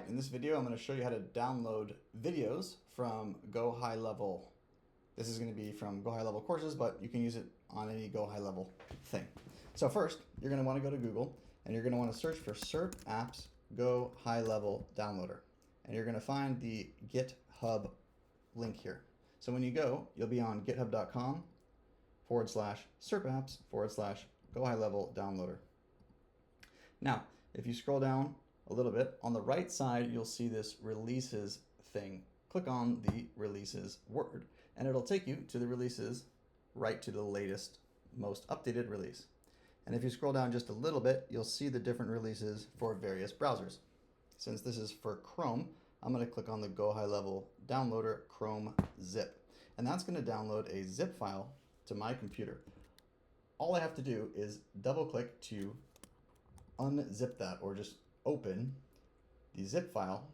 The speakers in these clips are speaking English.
Alright, in this video I'm going to show you how to download videos from GoHighLevel. This is going to be from GoHighLevel courses, but you can use it on any GoHighLevel thing. So first, you're going to want to go to Google and you're going to want to search for SERP Apps GoHighLevel Downloader. And you're going to find the GitHub link here. So when you go, you'll be on github.com/SERPapps/GoHighLevel Downloader. Now, if you scroll down a little bit, on the right side, you'll see this releases thing. Click on the releases word, and it'll take you to the releases right to the latest, most updated release. And if you scroll down just a little bit, you'll see the different releases for various browsers. Since this is for Chrome, I'm going to click on the GoHighLevel Downloader Chrome Zip. And that's going to download a zip file to my computer. All I have to do is double click to unzip that, or just open the zip file,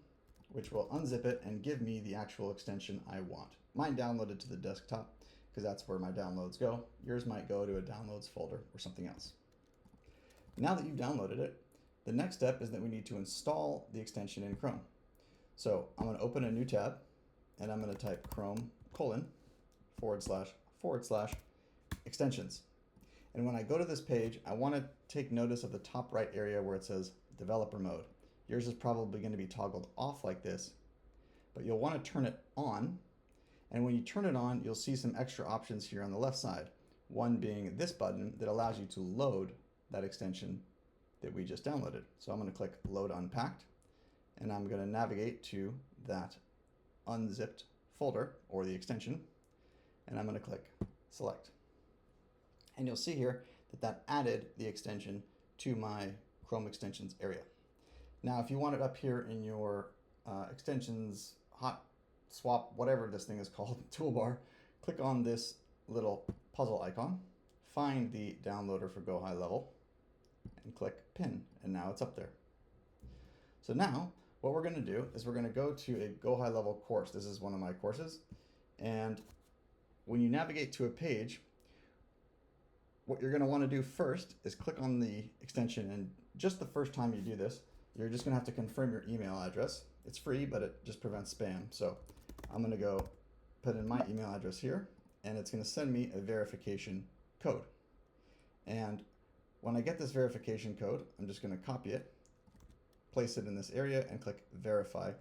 which will unzip it and give me the actual extension I want. Mine downloaded to the desktop because that's where my downloads go. Yours might go to a downloads folder or something else. Now that you've downloaded it, the next step is that we need to install the extension in Chrome. So I'm going to open a new tab and I'm going to type Chrome:// And when I go to this page, I want to take notice of the top right area where it says developer mode. Yours is probably going to be toggled off like this, but you'll want to turn it on. And when you turn it on, you'll see some extra options here on the left side. One being this button that allows you to load that extension that we just downloaded. So I'm going to click Load Unpacked, and I'm going to navigate to that unzipped folder or the extension, and I'm going to click Select. And you'll see here that added the extension to my Chrome extensions area. Now, if you want it up here in your extensions, hot swap, whatever this thing is called, toolbar, click on this little puzzle icon, find the downloader for GoHighLevel, and click Pin, and now it's up there. So now, what we're going to do is we're going to go to a GoHighLevel course. This is one of my courses, and when you navigate to a page, what you're going to want to do first is click on the extension, and just the first time you do this, you're just going to have to confirm your email address. It's free, but it just prevents spam. So I'm going to go put in my email address here, and it's going to send me a verification code. And when I get this verification code, I'm just going to copy it, place it in this area, and click Verify.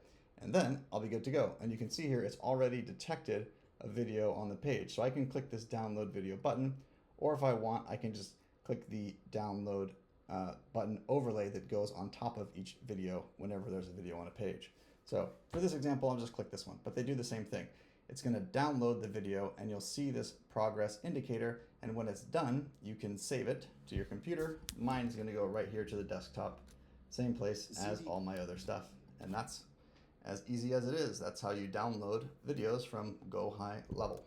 And then I'll be good to go. And you can see here it's already detected a video on the page. So I can click this download video button, or if I want, I can just click the download button overlay that goes on top of each video whenever there's a video on a page. So for this example, I'll just click this one, but they do the same thing. It's going to download the video and you'll see this progress indicator. And when it's done, you can save it to your computer. Mine's going to go right here to the desktop, same place as all my other stuff. And that's as easy as it is. That's how you download videos from GoHighLevel.